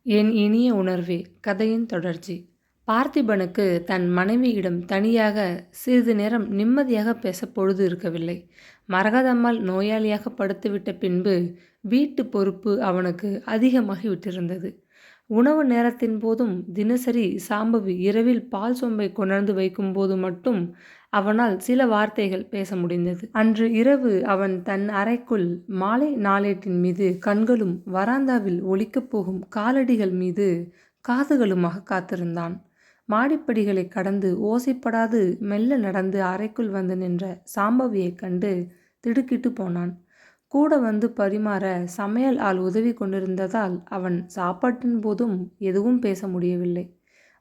என் இனிய உணர்வே! கதையின் தொடர்ச்சி. பார்த்திபனுக்கு தன் மனைவியிடம் தனியாக சிறிது நேரம் நிம்மதியாக பேசப் பொழுது இருக்கவில்லை. மரகதம்மாள் நோயாளியாக படுத்துவிட்ட பின்பு வீட்டுப் பொறுப்பு அவனுக்கு அதிகமாகி விட்டிருந்தது. உணவு நேரத்தின் போதும் தினசரி சாம்பவி இரவில் பால் சொம்பை கொணர்ந்து வைக்கும்போது மட்டும் அவனால் சில வார்த்தைகள் பேச முடிந்தது. அன்று இரவு அவன் தன் அறைக்குள் மாலை நாளேட்டின் மீது கண்களும் வராந்தாவில் ஒலிக்கப் போகும் காலடிகள் மீது காதுகளுமாக காத்திருந்தான். மாடிப்படிகளைக் கடந்து ஓசைப்படாது மெல்ல நடந்து அறைக்குள் வந்து நின்ற சாம்பவியைக் கண்டு திடுக்கிட்டு போனான். கூட வந்து பரிமாற சமையல் ஆள் உதவி கொண்டிருந்ததால் அவன் சாப்பாட்டின் போதும் எதுவும் பேச முடியவில்லை.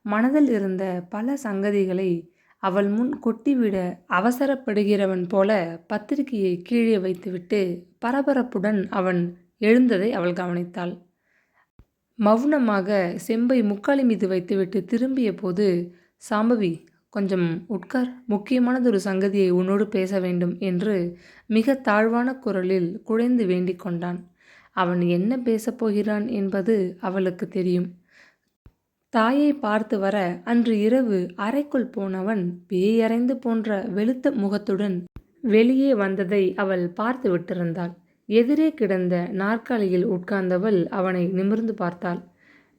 மனதில் இருந்த பல சங்கதிகளை அவள் முன் கொட்டிவிட அவசரப்படுகிறவன் போல பத்திரிகையை கீழே வைத்துவிட்டு பரபரப்புடன் அவன் எழுந்ததை அவள் கவனித்தாள். மௌனமாக செம்பை முக்காலி மீது வைத்துவிட்டு திரும்பிய போது, சாம்பவி, கொஞ்சம் உட்கார், முக்கியமானதொரு சங்கதியை உன்னோடு பேச வேண்டும் என்று மிக தாழ்வான குரலில் குழைந்து வேண்டிக் கொண்டான். அவன் என்ன பேசப் போகிறான் என்பது அவளுக்கு தெரியும். தாயை பார்த்து வர அன்று இரவு அறைக்குள் போனவன் பேயறைந்து போன்ற வெளுத்த முகத்துடன் வெளியே வந்ததை அவள் பார்த்து விட்டிருந்தாள். எதிரே கிடந்த நாற்காலியில் உட்கார்ந்தவள் அவனை நிமிர்ந்து பார்த்தாள்.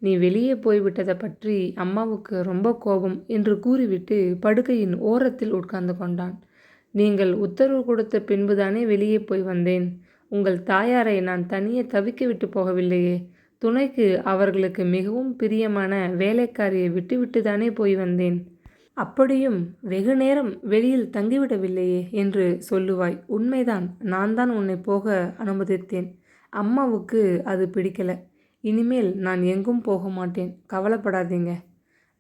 நீ வெளியே போய்விட்டதை பற்றி அம்மாவுக்கு ரொம்ப கோபம் என்று கூறிவிட்டு படுக்கையின் ஓரத்தில் உட்கார்ந்து கொண்டான். நீங்கள் உத்தரவு கொடுத்த பின்புதானே வெளியே போய் வந்தேன். உங்கள் தாயாரை நான் தனியே தவிக்க விட்டு போகவில்லையே. துணைக்கு அவர்களுக்கு மிகவும் பிரியமான வேலைக்காரியை விட்டுவிட்டுதானே போய் வந்தேன். அப்படியும் வெகு நேரம் வெளியில் தங்கிவிடவில்லையே என்று சொல்லுவாய். உண்மைதான், நான் தான் உன்னை போக அனுமதித்தேன். அம்மாவுக்கு அது பிடிக்கல. இனிமேல் நான் எங்கும் போக மாட்டேன். கவலைப்படாதீங்க.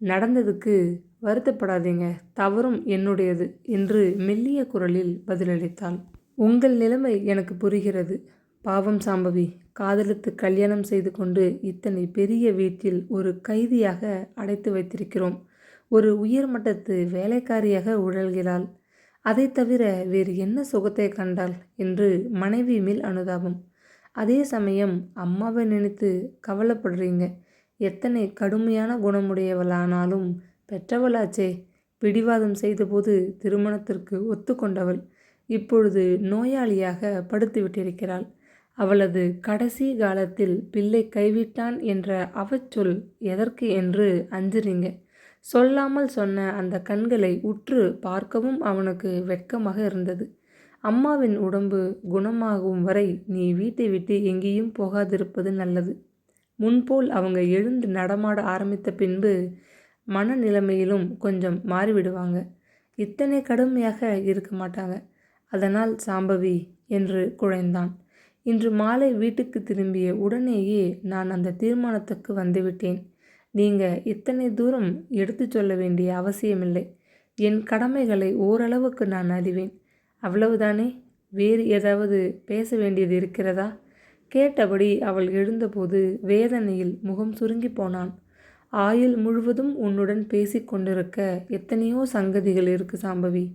நடந்ததுக்கு வருத்தப்படாதீங்க. தவறும் என்னுடையது என்று மெல்லிய குரலில் பதிலளித்தாள். உங்கள் நிலைமை எனக்கு புரிகிறது. பாவம் சாம்பவி, காதலித்து கல்யாணம் செய்து கொண்டு இத்தனை பெரிய வீட்டில் ஒரு கைதியாக அடைத்து வைத்திருக்கிறோம். ஒரு உயர்மட்டத்து வேலைக்காரியாக உழல்கிறாள். அதை தவிர வேறு என்ன சுகத்தை கண்டாள் என்று மனைவி மேல் அனுதாபம். அதே சமயம் அம்மாவை நினைத்து கவலைப்படுறீங்க. எத்தனை கடுமையான குணமுடையவளானாலும் பெற்றவளாச்சே. பிடிவாதம் செய்தபோது திருமணத்திற்கு ஒத்துக்கொண்டவள் இப்பொழுது நோயாளியாக படுத்துவிட்டிருக்கிறாள். அவளது கடைசி காலத்தில் பிள்ளை கைவிட்டான் என்ற அவச்சொல் எதற்கு என்று அஞ்சுறீங்க. சொல்லாமல் சொன்ன அந்த கண்களை உற்று பார்க்கவும் அவனுக்கு வெட்கமாக இருந்தது. அம்மாவின் உடம்பு குணமாகும் வரை நீ வீட்டை விட்டு எங்கேயும் போகாதிருப்பது நல்லது. முன்போல் அவங்க எழுந்து நடமாட ஆரம்பித்த பின்பு மனநிலைமையிலும் கொஞ்சம் மாறிவிடுவாங்க. இத்தனை கடுமையாக இருக்க மாட்டாங்க. அதனால் சாம்பவி என்று குழைந்தான். இன்று மாலை வீட்டுக்கு திரும்பிய உடனேயே நான் அந்த தீர்மானத்துக்கு வந்துவிட்டேன். நீங்கள் இத்தனை தூரம் எடுத்து சொல்ல வேண்டிய அவசியமில்லை. என் கடமைகளை ஓரளவுக்கு நான் அறிவேன். அவ்வளவுதானே? வேறு ஏதாவது பேச வேண்டியது இருக்கிறதா? கேட்டபடி அவள் எழுந்தபோது வேதனையில் முகம் சுருங்கி போனான். ஆயுள் முழுவதும் உன்னுடன் பேசிக்கொண்டிருக்க எத்தனையோ சங்கதிகள் இருக்கு சாம்பவி.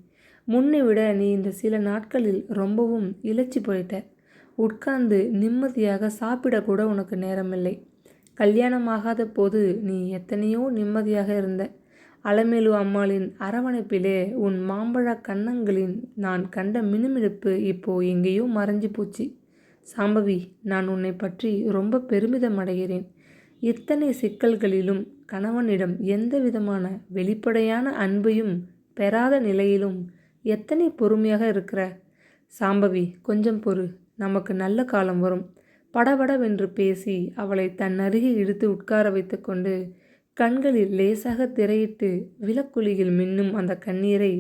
முன்னை விட நீ இந்த சில நாட்களில் ரொம்பவும் இளைச்சி போயிட்ட. உட்கார்ந்து நிம்மதியாக சாப்பிடக்கூட உனக்கு நேரமில்லை. கல்யாணமாகாத போது நீ எத்தனையோ நிம்மதியாக இருந்த. அலமேலு அம்மாளின் அரவணைப்பிலே உன் மாம்பழ கன்னங்களின் நான் கண்ட மினுமினுப்பு இப்போ எங்கேயோ மறைஞ்சு போச்சு. சாம்பவி, நான் உன்னை பற்றி ரொம்ப பெருமிதம் அடைகிறேன். இத்தனை சிக்கல்களிலும் கணவனிடம் எந்த விதமான வெளிப்படையான அன்பையும் பெறாத நிலையிலும் எத்தனை பொறுமையாக இருக்கிற. சாம்பவி, கொஞ்சம் பொறு. நமக்கு நல்ல காலம் வரும். படபடவென்று பேசி அவளை தன் அருகே இழுத்து உட்கார வைத்து கொண்டு கண்களில் லேசாக திரையிட்டு விளக்குலியில் மின்னும் அந்த கண்ணீரை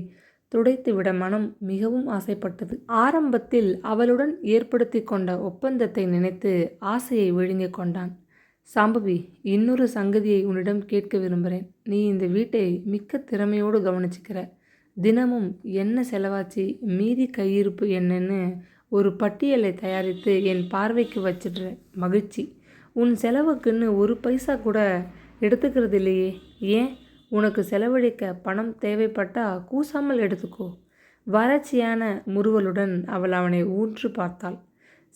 துடைத்துவிட மனம் மிகவும் ஆசைப்பட்டது. ஆரம்பத்தில் அவளுடன் ஏற்படுத்தி கொண்ட ஒப்பந்தத்தை நினைத்து ஆசையை விழுங்கிக் கொண்டான். சாம்பவி, இன்னொரு சங்கதியை உன்னிடம் கேட்க விரும்புகிறேன். நீ இந்த வீட்டை மிக்க திறமையோடு கவனிச்சுக்கிற. தினமும் என்ன செலவாச்சு, மீதி கையிருப்பு என்னன்னு ஒரு பட்டியலை தயாரித்து என் பார்வைக்கு வச்சிடுற. மகிழ்ச்சி. உன் செலவுக்குன்னு ஒரு பைசா கூட எடுத்துக்கிறது இல்லையே. ஏன்? உனக்கு செலவழிக்க பணம் தேவைப்பட்டா கூசாமல் எடுத்துக்கோ. வறட்சியான முறுவலுடன் அவள் அவனை ஊன்று பார்த்தாள்.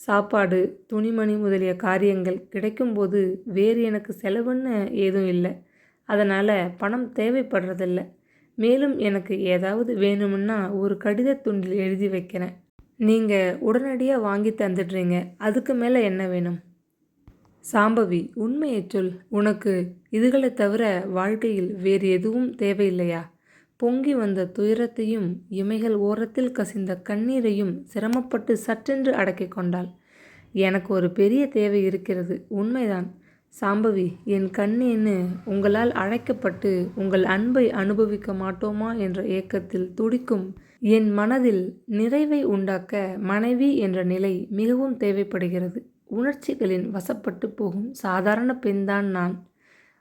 சாப்பாடு, துணிமணி முதலிய காரியங்கள் கிடைக்கும்போது வேறு எனக்கு செலவுன்னு ஏதும் இல்லை. அதனால் பணம் தேவைப்படுறதில்ல. மேலும் எனக்கு ஏதாவது வேணும்னா ஒரு கடிதத் துண்டில் எழுதி வைக்கிறேன். நீங்கள் உடனடியாக வாங்கி தந்துடுறீங்க. அதுக்கு மேலே என்ன வேணும்? சாம்பவி, உண்மையைச் சொல். உனக்கு இதுகளை தவிர வாழ்க்கையில் வேறு எதுவும் தேவையில்லையா? பொங்கி வந்த துயரத்தையும் இமைகள் ஓரத்தில் கசிந்த கண்ணீரையும் சிரமப்பட்டு சற்றென்று அடக்கிக் கொண்டாள். எனக்கு ஒரு பெரிய தேவை இருக்கிறது. உண்மைதான் சாம்பவி. என் கண்ணேன்னு உங்களால் அழைக்கப்பட்டு உங்கள் அன்பை அனுபவிக்க மாட்டோமா என்ற ஏக்கத்தில் துடிக்கும் என் மனதில் நிறைவை உண்டாக்க மனைவி என்ற நிலை மிகவும் தேவைப்படுகிறது. உணர்ச்சிகளின் வசப்பட்டு போகும் சாதாரண பெண்தான் நான்.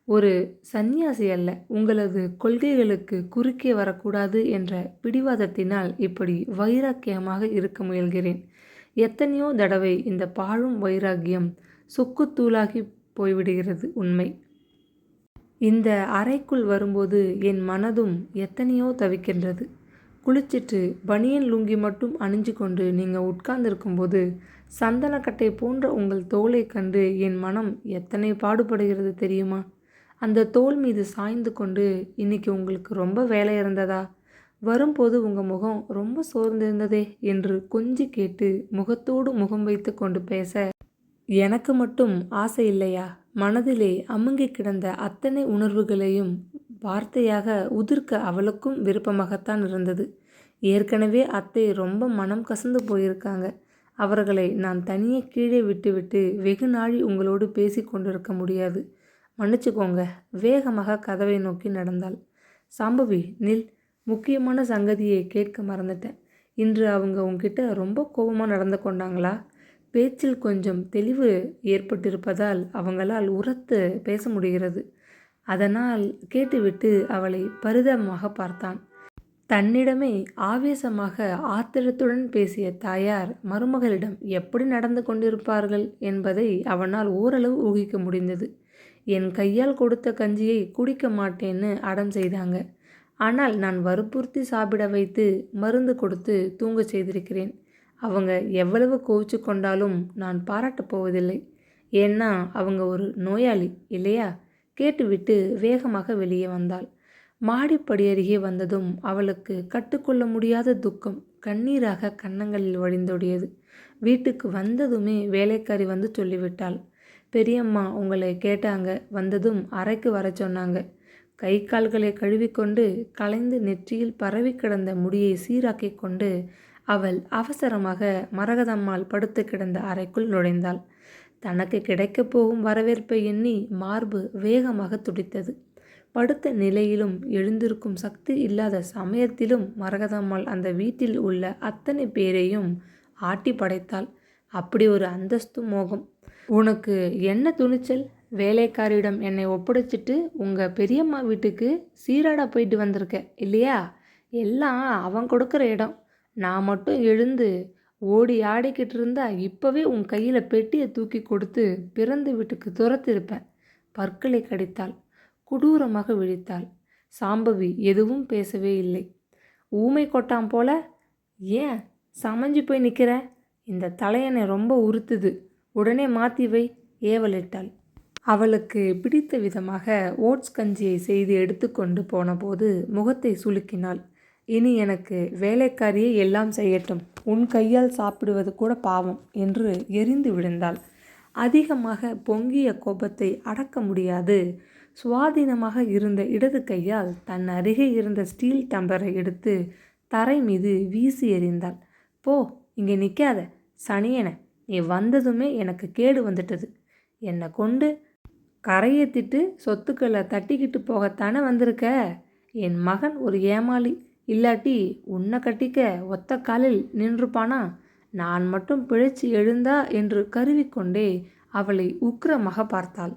ஒரு சந்நியாசி அல்ல. உங்களது கொள்கைகளுக்கு குறுக்கே வரக்கூடாது என்ற பிடிவாதத்தினால் இப்படி வைராக்கியமாக இருக்க முயல்கிறேன். எத்தனையோ தடவை இந்த பாழும் வைராக்கியம் சுக்குத்தூளாகி போய்விடுகிறது. உண்மை. இந்த அறைக்குள் வரும்போது என் மனதும் எத்தனையோ தவிக்கின்றது. குளிச்சிட்டு பனியன் லுங்கி மட்டும் அணிஞ்சு கொண்டு நீங்கள் உட்கார்ந்துருக்கும்போது சந்தனக்கட்டை போன்ற உங்கள் தோலை கண்டு என் மனம் எத்தனை பாடுபடுகிறது தெரியுமா? அந்த தோல் மீது சாய்ந்து கொண்டு, இன்னைக்கு உங்களுக்கு ரொம்ப வேலை இருந்ததா? வரும்போது உங்கள் முகம் ரொம்ப சோர்ந்திருந்ததே என்று கொஞ்சி கேட்டு முகத்தோடு முகம் வைத்து கொண்டு பேச, எனக்கு மட்டும் ஆசை இல்லையா? மனதிலே அமுங்கி கிடந்த அத்தனை உணர்வுகளையும் வார்த்தையாக உதிர்க்க அவளுக்கும் விருப்பமாகத்தான் இருந்தது. ஏற்கனவே அத்தை ரொம்ப மனம் கசந்து போயிருக்காங்க. அவர்களை நான் தனியே கீழே விட்டுவிட்டு வெகு நாழி உங்களோடு பேசி கொண்டிருக்க முடியாது. மன்னிச்சுக்கோங்க. வேகமாக கதவை நோக்கி நடந்தாள். சாம்பவி, நில். முக்கியமான சங்கதியை கேட்க மறந்துட்டேன். இன்று அவங்க உங்ககிட்ட ரொம்ப கோபமாக நடந்து கொண்டாங்களா? பேச்சில் கொஞ்சம் தெளிவு ஏற்பட்டிருப்பதால் அவங்களால் உரத்து பேச முடிகிறது. அதனால் கேட்டுவிட்டு அவளை பரிதாபமாக பார்த்தான். தன்னிடமே ஆவேசமாக ஆத்திரத்துடன் பேசிய தாயார் மருமகளிடம் எப்படி நடந்து கொண்டிருப்பார்கள் என்பதை அவனால் ஓரளவு ஊகிக்க முடிந்தது. என் கையால் கொடுத்த கஞ்சியை குடிக்க மாட்டேன்னு அடம் செய்தாங்க. ஆனால் நான் வற்புறுத்தி சாப்பிட வைத்து மருந்து கொடுத்து தூங்க செய்திருக்கிறேன். அவங்க எவ்வளவு கோவிச்சு கொண்டாலும் நான் பாராட்டப் போவதில்லை. ஏன்னா அவங்க ஒரு நோயாளி இல்லையா? கேட்டுவிட்டு வேகமாக வெளியே வந்தாள். மாடிப்படி அருகே வந்ததும் அவளுக்கு கட்டுக்கொள்ள முடியாத துக்கம் கண்ணீராக கன்னங்களில் வழிந்தோடியது. வீட்டுக்கு வந்ததுமே வேலைக்காரி வந்து சொல்லிவிட்டாள். பெரியம்மா உங்களை கேட்டாங்க. வந்ததும் அறைக்கு வர சொன்னாங்க. கை கால்களை கழுவிக்கொண்டு கலைந்து நெற்றியில் பரவி கிடந்த முடியை சீராக்கி கொண்டு அவள் அவசரமாக மரகதம்மாள் படுத்து கிடந்த அறைக்குள் நுழைந்தாள். தனக்கு கிடைக்கப் போகும் வரவேற்பை எண்ணி மார்பு வேகமாக துடித்தது. படுத்த நிலையிலும் எழுந்திருக்கும் சக்தி இல்லாத சமயத்திலும் மரகதம்மாள் அந்த வீட்டில் உள்ள அத்தனை பேரையும் ஆட்டி படைத்தாள். அப்படி ஒரு அந்தஸ்து மோகம். உனக்கு என்ன துணிச்சல்? வேலைக்காரியிடம் என்னை ஒப்படைச்சிட்டு உங்கள் பெரியம்மா வீட்டுக்கு சீராடா போயிட்டு வந்திருக்க இல்லையா? எல்லாம் அவன் கொடுக்குற இடம். நான் மட்டும் எழுந்து ஓடி ஆடிக்கிட்டு இருந்தா இப்போவே உன் கையில் பெட்டியை தூக்கி கொடுத்து பிறந்த வீட்டுக்கு துரத்திருப்பேன். பற்களை கடித்தாள். கொடூரமாக விழித்தாள். சாம்பவி எதுவும் பேசவே இல்லை. ஊமை கொட்டான் போல. ஏன் சமைஞ்சு போய் நிற்கிற? இந்த தலையணை ரொம்ப உறுத்துது. உடனே மாற்றி வை ஏவலிட்டாள். அவளுக்கு பிடித்த விதமாக ஓட்ஸ் கஞ்சியை செய்து எடுத்துக்கொண்டு போனபோது முகத்தை சுளுக்கினாள். இனி எனக்கு வேலைக்காரியே எல்லாம் செய்யட்டும். உன் கையால் சாப்பிடுவது கூட பாவம் என்று எரிந்து விழுந்தாள். அதிகமாக பொங்கிய கோபத்தை அடக்க முடியாது சுவாதீனமாக இருந்த இடது கையால் தன் அருகே இருந்த ஸ்டீல் டம்ளரை எடுத்து தரை மீது வீசி எறிந்தாள். போ, இங்கே நிற்காத சனியனை. நீ வந்ததுமே எனக்கு கேடு வந்துட்டது. என்னை கொண்டு கரையேற்றிட்டு சொத்துக்களை தட்டிக்கிட்டு போகத்தானே வந்திருக்க? என் மகன் ஒரு ஏமாளி. இல்லாட்டி உன்னை கட்டிக்க ஒத்த காலில் நின்றுப்பானா? நான் மட்டும் பிழைச்சி எழுந்தா என்று கருவிக்கொண்டே அவளை உக்கிரமாக பார்த்தாள்.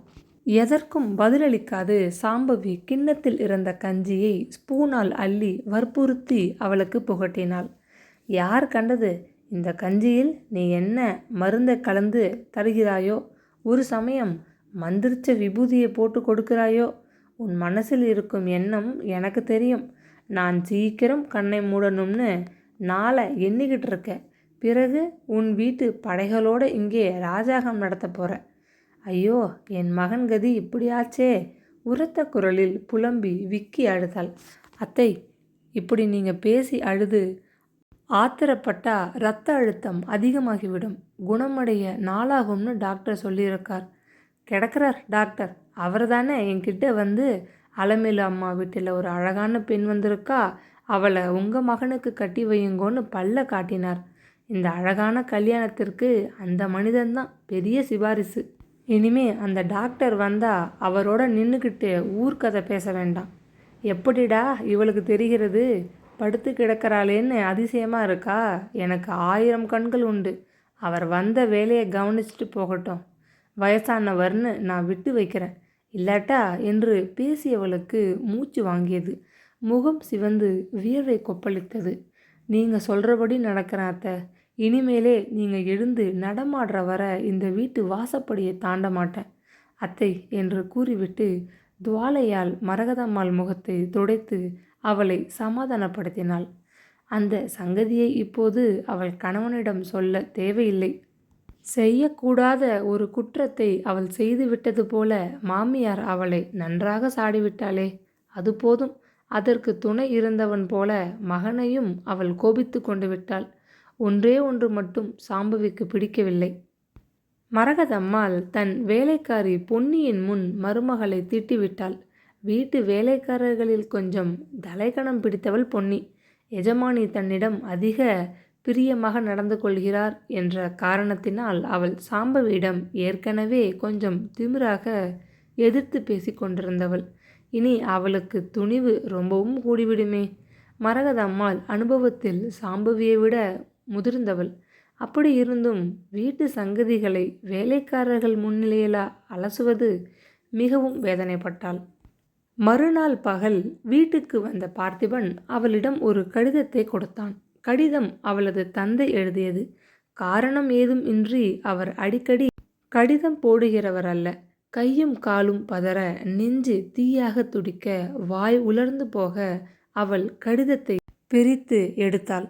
எதற்கும் பதிலளிக்காது சாம்பவி கிண்ணத்தில் இருந்த கஞ்சியை ஸ்பூனால் அள்ளி வற்புறுத்தி அவளுக்கு புகட்டினாள். யார் கண்டது? இந்த கஞ்சியில் நீ என்ன மருந்தை கலந்து தருகிறாயோ? ஒரு சமயம் மந்திரிச்ச விபூதியை போட்டு கொடுக்கிறாயோ? உன் மனசில் இருக்கும் எண்ணம் எனக்கு தெரியும். நான் சீக்கிரம் கண்ணை மூடணும்னு நாளை எண்ணிக்கிட்டு இருக்க. பிறகு உன் வீட்டு படைகளோடு இங்கே ராஜாங்கம் நடத்த போற. ஐயோ, என் மகன் கதி இப்படியாச்சே. உரத்த குரலில் புலம்பி விக்கி அழுதாள். அத்தை, இப்படி நீங்கள் பேசி அழுது ஆத்திரப்பட்டா இரத்த அழுத்தம் அதிகமாகிவிடும். குணமடைய நாளாகும்னு டாக்டர் சொல்லியிருக்கார். கிடக்கிறார் டாக்டர். அவர் தானே என்கிட்ட வந்து, அலமேலு அம்மா வீட்டில் ஒரு அழகான பெண் வந்திருக்கா, அவளை உங்கள் மகனுக்கு கட்டி வையுங்கோன்னு பல்ல காட்டினார். இந்த அழகான கல்யாணத்திற்கு அந்த மனிதன்தான் பெரிய சிபாரிசு. இனிமே அந்த டாக்டர் வந்தா அவரோட நின்றுக்கிட்டு ஊர்க்கதை பேச வேண்டாம். எப்படிடா இவளுக்கு தெரிகிறது? படுத்து கிடக்கிறாளேன்னு அதிசயமாக இருக்கா? எனக்கு 1000 கண்கள் உண்டு. அவர் வந்த வேலையை கவனிச்சுட்டு போகட்டும். வயசானவர்னு நான் விட்டு வைக்கிறேன். இல்லாட்டா என்று பேசியவளுக்கு மூச்சு வாங்கியது. முகம் சிவந்து வியர்வை கொப்பளித்தது. நீங்கள் சொல்கிறபடி நடக்கிறேன் அத்தை. இனிமேலே நீங்கள் எழுந்து நடமாடுற வர இந்த வீட்டு வாசப்படியை தாண்ட மாட்டேன் அத்தை என்று கூறிவிட்டு துவாலையால் மரகதம்மாள் முகத்தை துடைத்து அவளை சமாதானப்படுத்தினாள். அந்த சங்கதியை இப்போது அவள் கணவனிடம் சொல்ல தேவையில்லை. செய்யக்கூடாத ஒரு குற்றத்தை அவள் செய்துவிட்டது போல மாமியார் அவளை நன்றாக சாடிவிட்டாளே, அது போதும். அதற்கு துணை இருந்தவன் போல மகனையும் அவள் கோபித்து கொண்டு விட்டாள். ஒன்றே ஒன்று மட்டும் சாம்பவிக்கு பிடிக்கவில்லை. மரகதம்மாள் தன் வேலைக்காரி பொன்னியின் முன் மருமகளை திட்டிவிட்டாள். வீட்டு வேலைக்காரர்களில் கொஞ்சம் தலைகணம் பிடித்தவள் பொன்னி. எஜமானி தன்னிடம் அதிக பிரியமாக நடந்து கொள்கிறார் என்ற காரணத்தினால் அவள் சாம்பவியிடம் ஏற்கனவே கொஞ்சம் திமிராக எதிர்த்து பேசி கொண்டிருந்தவள். இனி அவளுக்கு துணிவு ரொம்பவும் கூடிவிடுமே. மரகதம்மாள் அனுபவத்தில் சாம்பவியை விட முதிர்ந்தவள். அப்படி இருந்தும் வீட்டு சங்கதிகளை வேலைக்காரர்கள் முன்னிலையில் அலசுவது மிகவும் வேதனைப்பட்டாள். மறுநாள் பகல் வீட்டுக்கு வந்த பார்த்திபன் அவளிடம் ஒரு கடிதத்தை கொடுத்தான். கடிதம் அவளது தந்தை எழுதியது. காரணம் ஏதும் இன்றி அவர் அடிக்கடி கடிதம் போடுகிறவர் அல்ல. கையும் காலும் பதற, நெஞ்சு தீயாக துடிக்க, வாய் உலர்ந்து போக அவள் கடிதத்தை பிரித்து எடுத்தாள்.